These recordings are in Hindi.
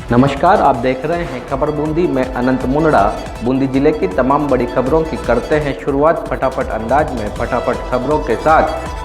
नमस्कार, आप देख रहे हैं खबर बूंदी में अनंत मुंडा। बूंदी जिले की तमाम बड़ी खबरों की करते हैं शुरुआत फटाफट अंदाज में। फटाफट खबरों के साथ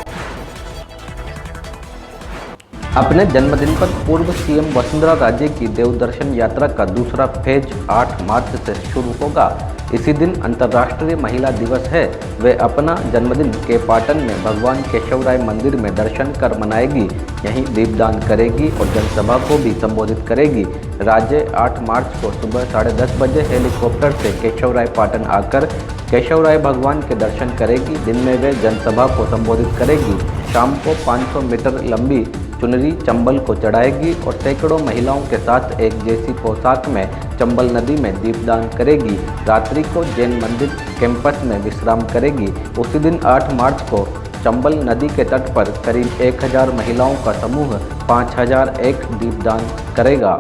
अपने जन्मदिन पर पूर्व सीएम वसुंधरा राजे की देवदर्शन यात्रा का दूसरा फेज 8 मार्च से शुरू होगा। इसी दिन अंतर्राष्ट्रीय महिला दिवस है। वे अपना जन्मदिन के पाटन में भगवान केशवराय मंदिर में दर्शन कर मनाएगी। यहीं दीपदान करेगी और जनसभा को भी संबोधित करेगी। राजे 8 मार्च को सुबह 10:30 बजे हेलीकॉप्टर से केशवराय पाटन आकर केशवराय भगवान के दर्शन करेगी। दिन में वे जनसभा को संबोधित करेगी। शाम को 500 मीटर लंबी चुनरी चंबल को चढ़ाएगी और सैकड़ों महिलाओं के साथ एक जैसी पोशाक में चंबल नदी में दीपदान करेगी। रात्रि को जैन मंदिर कैंपस में विश्राम करेगी। उसी दिन 8 मार्च को चंबल नदी के तट पर करीब 1000 महिलाओं का समूह 5001 दीपदान करेगा।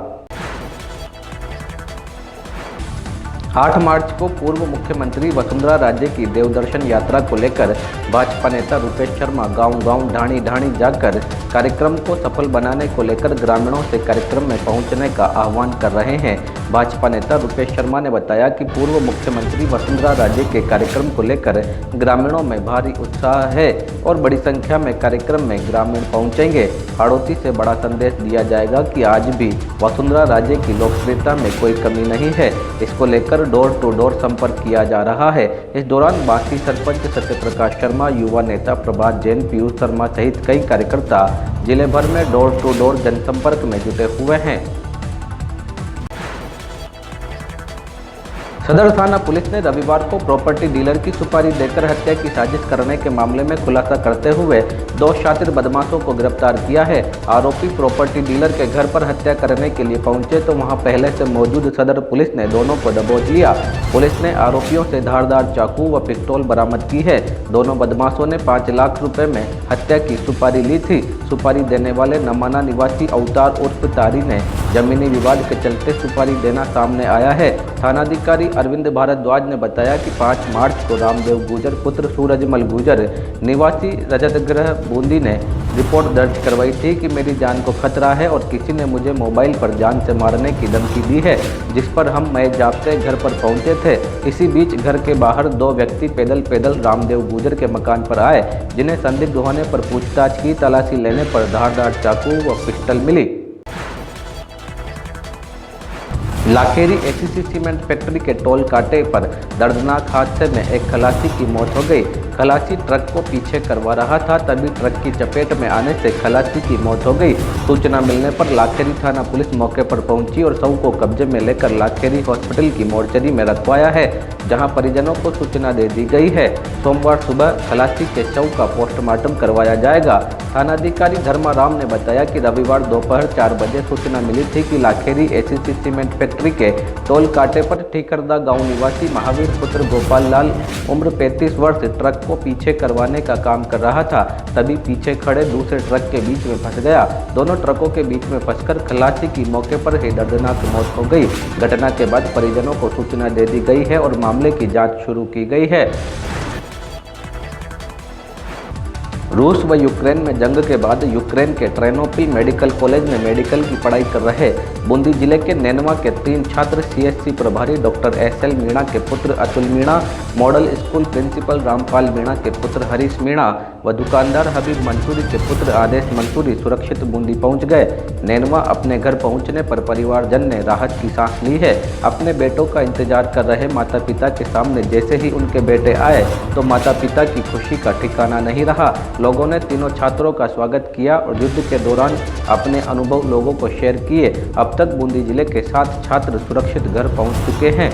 8 मार्च को पूर्व मुख्यमंत्री वसुंधरा राजे की देवदर्शन यात्रा को लेकर भाजपा नेता रुपेश शर्मा गांव-गांव ढाणी-ढाणी जाकर कार्यक्रम को सफल बनाने को लेकर ग्रामीणों से कार्यक्रम में पहुंचने का आह्वान कर रहे हैं। भाजपा नेता रुपेश शर्मा ने बताया कि पूर्व मुख्यमंत्री वसुंधरा राजे के कार्यक्रम को लेकर ग्रामीणों में भारी उत्साह है और बड़ी संख्या में कार्यक्रम में ग्रामीण पहुंचेंगे। हाड़ौती से बड़ा संदेश दिया जाएगा कि आज भी वसुंधरा राजे की लोकप्रियता में कोई कमी नहीं है। इसको लेकर डोर टू डोर संपर्क किया जा रहा है। इस दौरान बाकी सरपंच सत्यप्रकाश शर्मा, युवा नेता प्रभात जैन, पीयूष शर्मा सहित कई कार्यकर्ता जिले भर में डोर टू डोर जनसंपर्क में जुटे हुए हैं। सदर थाना पुलिस ने रविवार को प्रॉपर्टी डीलर की सुपारी देकर हत्या की साजिश करने के मामले में खुलासा करते हुए 2 शातिर बदमाशों को गिरफ्तार किया है। आरोपी प्रॉपर्टी डीलर के घर पर हत्या करने के लिए पहुंचे तो वहां पहले से मौजूद सदर पुलिस ने दोनों को दबोच लिया। पुलिस ने आरोपियों से धारदार चाकू व पिस्तौल बरामद की है। दोनों बदमाशों ने 5 लाख रुपए में हत्या की सुपारी ली थी। सुपारी देने वाले नमाना निवासी अवतार उर्फ तारी ने जमीनी विवाद के चलते सुपारी देना सामने आया है। थानाधिकारी अरविंद भारद्वाज ने बताया कि 5 मार्च को रामदेव गुजर पुत्र सूरजमल गुजर निवासी रजतगृह बूंदी ने रिपोर्ट दर्ज करवाई थी कि मेरी जान को खतरा है और किसी ने मुझे मोबाइल पर जान से मारने की धमकी दी है, जिस पर हम मैं जाप्ते घर पर पहुंचे थे। इसी बीच घर के बाहर 2 व्यक्ति पैदल रामदेव गुजर के मकान पर आए, जिन्हें संदिग्ध होने पर पूछताछ की। तलाशी लेने पर धारदार चाकू व पिस्टल मिली। लाखेरी एसीसी सीमेंट फैक्ट्री के टोल कांटे पर दर्दनाक हादसे में एक खलासी की मौत हो गई। खलासी ट्रक को पीछे करवा रहा था, तभी ट्रक की चपेट में आने से खलासी की मौत हो गई। सूचना मिलने पर लाखेरी थाना पुलिस मौके पर पहुंची और शव को कब्जे में लेकर लाखेरी हॉस्पिटल की मोर्चरी में रखवाया है, जहां परिजनों को सूचना दे दी गई है। सोमवार सुबह खलासी के शव का पोस्टमार्टम करवाया जाएगा। थानाधिकारी धर्माराम ने बताया कि रविवार दोपहर 4 बजे सूचना मिली थी कि लाखेरी एसीसी सीमेंट फैक्ट्री के टोल कांटे पर ठीकरदा गांव निवासी महावीर पुत्र गोपाल लाल उम्र 35 वर्ष ट्रक को पीछे करवाने का काम कर रहा था, तभी पीछे खड़े दूसरे ट्रक के बीच में फंस गया। दोनों ट्रकों के बीच में फंसकर खलासी की मौके पर ही दर्दनाक मौत हो गई। घटना के बाद परिजनों को सूचना दे दी गई है और मामले की जांच शुरू की गई है। रूस व यूक्रेन में जंग के बाद यूक्रेन के ट्रेनोपिल मेडिकल कॉलेज में मेडिकल की पढ़ाई कर रहे बूंदी जिले के नैनवा के 3 छात्र सीएचसी प्रभारी डॉक्टर एसएल मीणा के पुत्र Atul Meena, model school principal Rampal Meena के पुत्र हरीश मीणा व दुकानदार हबीब मंसूरी के पुत्र आदेश मंसूरी सुरक्षित बूंदी पहुंच गए। नैनवा अपने घर पहुंचने पर परिवारजन ने राहत की सांस ली है। अपने बेटों का इंतजार कर रहे माता पिता के सामने जैसे ही उनके बेटे आए तो माता पिता की खुशी का ठिकाना नहीं रहा। लोगों ने तीनों छात्रों का स्वागत किया और युद्ध के दौरान अपने अनुभव लोगों को शेयर किए। अब तक बूंदी जिले के 7 छात्र सुरक्षित घर पहुंच चुके हैं।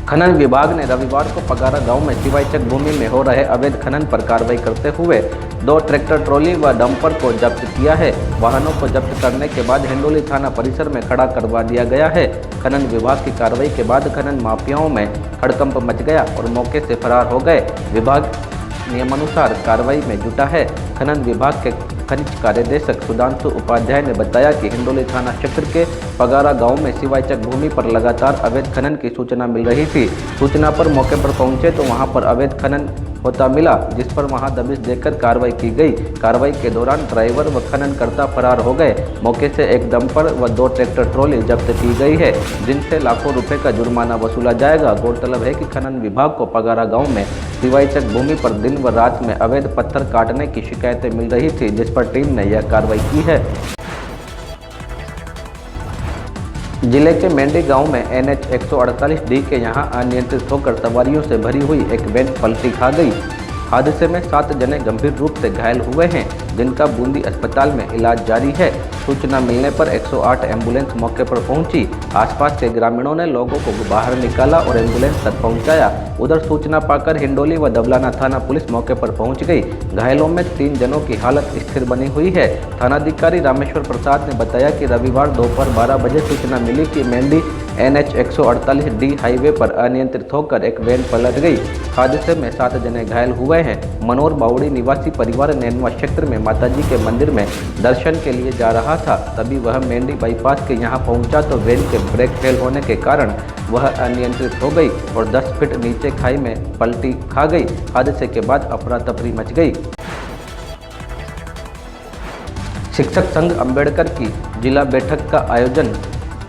खनन विभाग ने रविवार को पगारा गांव में सिवाईचक भूमि में हो रहे अवैध खनन पर कार्रवाई करते हुए 2 ट्रैक्टर ट्रॉली व डंपर को जब्त किया है। वाहनों को जब्त करने के बाद हिंडोली थाना परिसर में खड़ा करवा दिया गया है। खनन विभाग की कार्रवाई के बाद खनन माफियाओं में हड़कंप मच गया और मौके से फरार हो गए। विभाग नियमानुसार कार्रवाई में जुटा है। खनन विभाग के खनिज कार्यदेशक सुधांशु उपाध्याय ने बताया कि हिंडोली थाना क्षेत्र के पगारा गांव में सिवायचक भूमि पर लगातार अवैध खनन की सूचना मिल रही थी। सूचना पर मौके पर पहुंचे तो वहां पर अवैध खनन होता मिला, जिस पर वहां दबिश देकर कार्रवाई की गई। कार्रवाई के दौरान ड्राइवर व खननकर्ता फरार हो गए। मौके से एक डंपर व 2 ट्रैक्टर ट्रॉली जब्त की गई है, जिनसे लाखों रुपए का जुर्माना वसूला जाएगा। गौरतलब है कि खनन विभाग को पगारा गांव में सिवायचक भूमि पर दिन व रात में अवैध पत्थर काटने की शिकायतें मिल रही थी, जिस पर टीम ने यह कार्रवाई की है। जिले के मेंढी गांव में NH 148D के यहां अनियंत्रित होकर सवारियों से भरी हुई एक वैन पलटी खा गई। हादसे में 7 जने गंभीर रूप से घायल हुए हैं, जिनका बूंदी अस्पताल में इलाज जारी है। सूचना मिलने पर 108 एम्बुलेंस मौके पर पहुंची। आसपास के ग्रामीणों ने लोगों को बाहर निकाला और एम्बुलेंस तक पहुंचाया। उधर सूचना पाकर हिंडोली व दबलाना थाना पुलिस मौके पर पहुंच गई। घायलों में 3 जनों की हालत स्थिर बनी हुई है। थानाधिकारी रामेश्वर प्रसाद ने बताया कि रविवार दोपहर 12 बजे सूचना मिली कि मेंढी NH 148D हाईवे पर अनियंत्रित होकर एक वैन पलट गई। हादसे में 7 जने घायल हुए हैं। मनोर बावड़ी निवासी परिवार नैनवा क्षेत्र में माताजी के मंदिर में दर्शन के लिए जा रहा था। तभी वह मेंढी बाईपास के यहाँ पहुंचा तो वैन के ब्रेक फेल होने के कारण वह अनियंत्रित हो गई और 10 फीट नीचे खाई में पलटी खा गई। हादसे के बाद अफरा तफरी मच गई। शिक्षक संघ अंबेडकर की जिला बैठक का आयोजन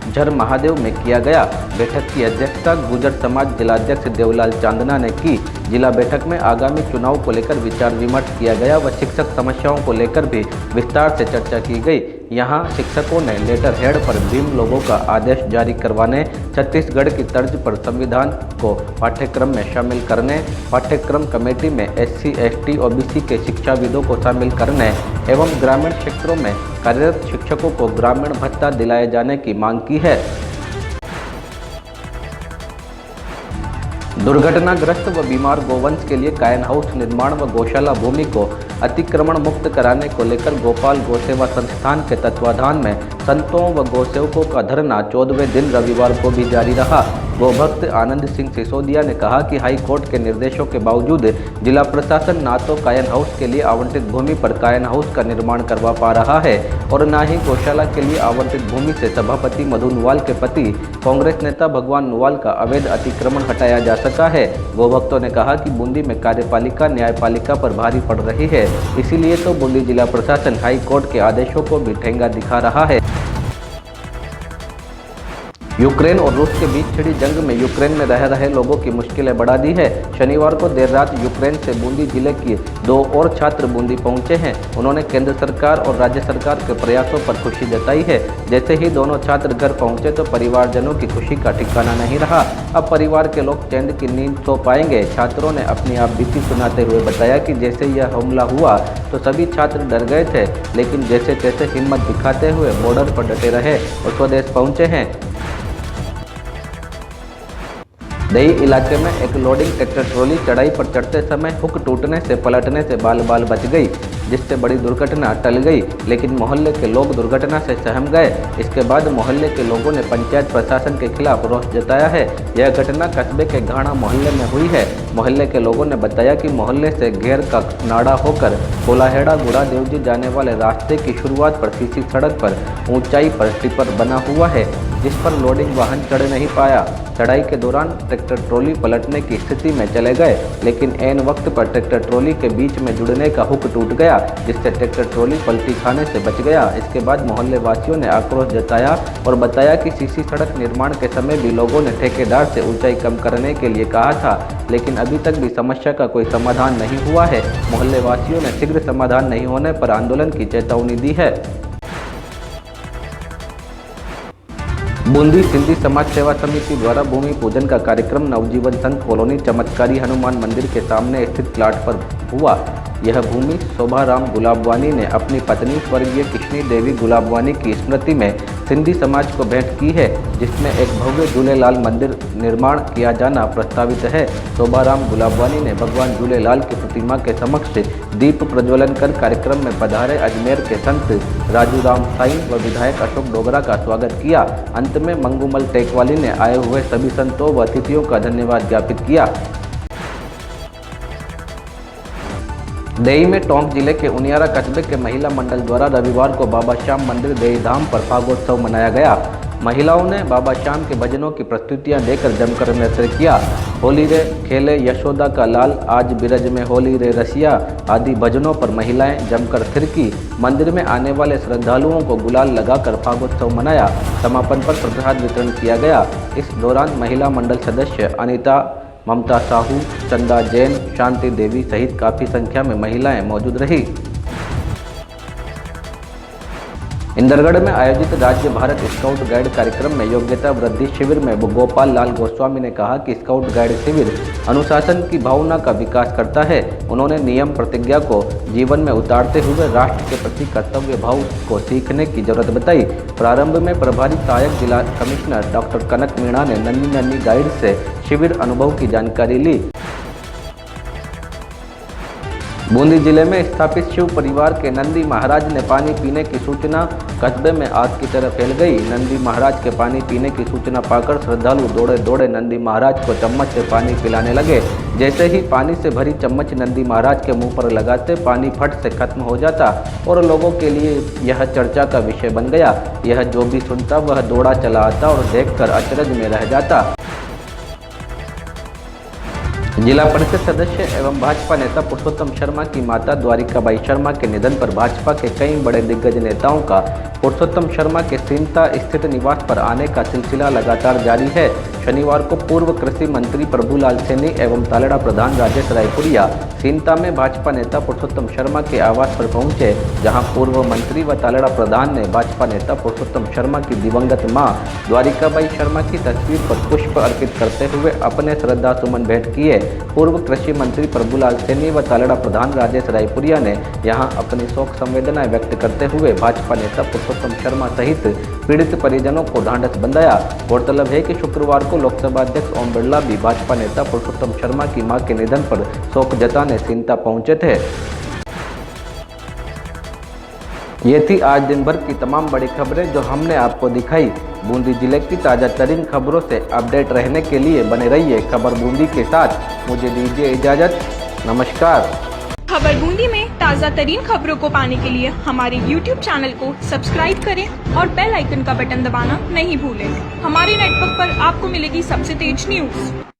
झर महादेव में किया गया। बैठक की अध्यक्षता गुर्जर समाज जिलाध्यक्ष देवलाल चांदना ने की। जिला बैठक में आगामी चुनाव को लेकर विचार विमर्श किया गया व शिक्षक समस्याओं को लेकर भी विस्तार से चर्चा की गई। यहां शिक्षकों ने लेटर हेड पर भीम लोगों का आदेश जारी करवाने, छत्तीसगढ़ की तर्ज पर संविधान को पाठ्यक्रम में शामिल करने, पाठ्यक्रम कमेटी में SC, ST, OBC के शिक्षाविदों को शामिल करने एवं ग्रामीण क्षेत्रों में कार्यरत शिक्षकों को ग्रामीण भत्ता दिलाए जाने की मांग की है। दुर्घटनाग्रस्त व बीमार गोवंश के लिए कायन हाउस निर्माण व गौशाला भूमि को अतिक्रमण मुक्त कराने को लेकर गोपाल गौसेवा संस्थान के तत्वाधान में संतों व गौसेवकों का धरना 14वें दिन रविवार को भी जारी रहा। गोभक्त आनंद सिंह सिसोदिया ने कहा कि हाई कोर्ट के निर्देशों के बावजूद जिला प्रशासन ना तो कायन हाउस के लिए आवंटित भूमि पर कायन हाउस का निर्माण करवा पा रहा है और न ही गौशाला के लिए आवंटित भूमि से सभापति मधु नुवाल के पति कांग्रेस नेता भगवान नुवाल का अवैध अतिक्रमण हटाया जा सका है। गोभक्तों ने कहा कि बूंदी में कार्यपालिका न्यायपालिका पर भारी पड़ रही है, इसीलिए तो बूंदी जिला प्रशासन हाई कोर्ट के आदेशों को भी ठेंगा दिखा रहा है। यूक्रेन और रूस के बीच छिड़ी जंग में यूक्रेन में रह रहे लोगों की मुश्किलें बढ़ा दी है। शनिवार को देर रात यूक्रेन से बूंदी जिले के 2 और छात्र बूंदी पहुंचे हैं। उन्होंने केंद्र सरकार और राज्य सरकार के प्रयासों पर खुशी जताई है। जैसे ही दोनों छात्र घर पहुंचे तो परिवारजनों की खुशी का ठिकाना नहीं रहा। अब परिवार के लोग चैन की नींद सो पाएंगे। छात्रों ने अपनी आप बीती सुनाते हुए बताया कि जैसे यह हमला हुआ तो सभी छात्र डर गए थे, लेकिन जैसे तैसे हिम्मत दिखाते हुए बॉर्डर पर डटे रहे और स्वदेश पहुंचे हैं। दही इलाके में एक लोडिंग ट्रैक्टर ट्रॉली चढ़ाई पर चढ़ते समय हुक टूटने से पलटने से बाल बाल बच गई, जिससे बड़ी दुर्घटना टल गई, लेकिन मोहल्ले के लोग दुर्घटना से सहम गए। इसके बाद मोहल्ले के लोगों ने पंचायत प्रशासन के खिलाफ रोष जताया है। यह घटना कस्बे के घाना मोहल्ले में हुई है। मोहल्ले के लोगों ने बताया कि मोहल्ले से घेर का नाड़ा होकर कोलाहेड़ा गुड़ा देवजी जाने वाले रास्ते की शुरुआत पर सीसी सड़क पर ऊंचाई पर टिपर बना हुआ है, जिस पर लोडिंग वाहन चढ़ नहीं पाया। चढ़ाई के दौरान ट्रैक्टर ट्रॉली पलटने की स्थिति में चले गए, लेकिन ऐन वक्त पर ट्रैक्टर ट्रॉली के बीच में जुड़ने का हुक टूट गया, जिससे ट्रैक्टर ट्रॉली पलटी खाने से बच गया। इसके बाद मोहल्ले वासियों ने आक्रोश जताया और बताया कि सीसी सड़क निर्माण के समय भी लोगों ने ठेकेदार से ऊंचाई कम करने के लिए कहा था, लेकिन अभी तक भी समस्या का कोई समाधान नहीं हुआ है। मोहल्ले वासियों ने शीघ्र समाधान नहीं होने पर आंदोलन की चेतावनी दी है। बूंदी सिंधी समाज सेवा समिति द्वारा भूमि पूजन का कार्यक्रम नवजीवन संघ कॉलोनी चमत्कारी हनुमान मंदिर के सामने स्थित प्लाट पर हुआ। यह भूमि शोभाराम गुलाबवानी ने अपनी पत्नी स्वर्गीय कृष्णी देवी गुलाबवानी की स्मृति में सिंधी समाज को भेंट की है, जिसमें एक भव्य झूलेलाल मंदिर निर्माण किया जाना प्रस्तावित है। शोभाराम गुलाबवानी ने भगवान झूलेलाल की प्रतिमा के समक्ष दीप प्रज्वलन कर कार्यक्रम में पधारे अजमेर के संत राजू राम साईं व विधायक अशोक डोगरा का स्वागत किया। अंत में मंगूमल टेकवाली ने आए हुए सभी संतों व अतिथियों का धन्यवाद ज्ञापित किया। देई में टोंक जिले के उनियारा कस्बे के महिला मंडल द्वारा रविवार को बाबा श्याम मंदिर देई धाम पर फागोत्सव मनाया गया। महिलाओं ने बाबा श्याम के भजनों की प्रस्तुतियां देकर जमकर नृत्य किया। होली रे खेले यशोदा का लाल, आज बिरज में होली रे रसिया आदि भजनों पर महिलाएं जमकर थिरकी। मंदिर में आने वाले श्रद्धालुओं को गुलाल लगाकर फागोत्सव मनाया। समापन पर प्रसाद वितरण किया गया। इस दौरान महिला मंडल सदस्य अनीता, ममता साहू, चंदा जैन, शांति देवी सहित काफ़ी संख्या में महिलाएं मौजूद रही। इंदरगढ़ में आयोजित राज्य भारत स्काउट गाइड कार्यक्रम में योग्यता वृद्धि शिविर में गोपाल लाल गोस्वामी ने कहा कि स्काउट गाइड शिविर अनुशासन की भावना का विकास करता है। उन्होंने नियम प्रतिज्ञा को जीवन में उतारते हुए राष्ट्र के प्रति कर्तव्य भाव को सीखने की जरूरत बताई। प्रारंभ में प्रभारी सहायक जिला कमिश्नर डॉक्टर कनक मीणा ने नन्ही गाइड से शिविर अनुभव की जानकारी ली। बूंदी जिले में स्थापित शिव परिवार के नंदी महाराज ने पानी पीने की सूचना कस्बे में आग की तरह फैल गई। नंदी महाराज के पानी पीने की सूचना पाकर श्रद्धालु दौड़े दौड़े नंदी महाराज को चम्मच से पानी पिलाने लगे। जैसे ही पानी से भरी चम्मच नंदी महाराज के मुंह पर लगाते पानी फट से खत्म हो जाता और लोगों के लिए यह चर्चा का विषय बन गया। यह जो भी सुनता वह दौड़ा चला आता और देखकर अचरज में रह जाता। जिला परिषद सदस्य एवं भाजपा नेता पुरुषोत्तम शर्मा की माता द्वारिकाबाई शर्मा के निधन पर भाजपा के कई बड़े दिग्गज नेताओं का पुरुषोत्तम शर्मा के सीनता स्थित निवास पर आने का सिलसिला लगातार जारी है। शनिवार को पूर्व कृषि मंत्री प्रभुलाल सैनी एवं तालेड़ा प्रधान राजेश रायपुरिया सीनता में भाजपा नेता पुरुषोत्तम शर्मा के आवास पर पहुंचे, जहां पूर्व मंत्री व तालेड़ा प्रधान ने भाजपा नेता पुरुषोत्तम शर्मा की दिवंगत मां द्वारिकाबाई शर्मा की तस्वीर पर पुष्प अर्पित करते हुए अपने श्रद्धा सुमन भेंट किए। पूर्व कृषि मंत्री प्रभुलाल सैनी व तालेड़ा प्रधान राजेश रायपुरिया ने यहां अपनी शोक संवेदनाएं व्यक्त करते हुए भाजपा नेता पुरुषोत्तम शर्मा सहित पीड़ित परिजनों को ढांढस बंधाया। गौरतलब है कि शुक्रवार को लोकसभा अध्यक्ष ओम बिरला भी भाजपा नेता पुरुषोत्तम शर्मा की मां के निधन पर शोक जताने सीनता पहुंचे थे। ये थी आज दिन भर की तमाम बड़ी खबरें जो हमने आपको दिखाई। बूंदी जिले की ताज़ा तरीन खबरों से अपडेट रहने के लिए बने रहिए खबर बूंदी के साथ। मुझे दीजिए इजाज़त, नमस्कार। खबर बूंदी में ताज़ा तरीन खबरों को पाने के लिए हमारे YouTube चैनल को सब्सक्राइब करें और बेल आइकन का बटन दबाना नहीं भूलें। हमारे नेटवर्क पर आपको मिलेगी सबसे तेज न्यूज़।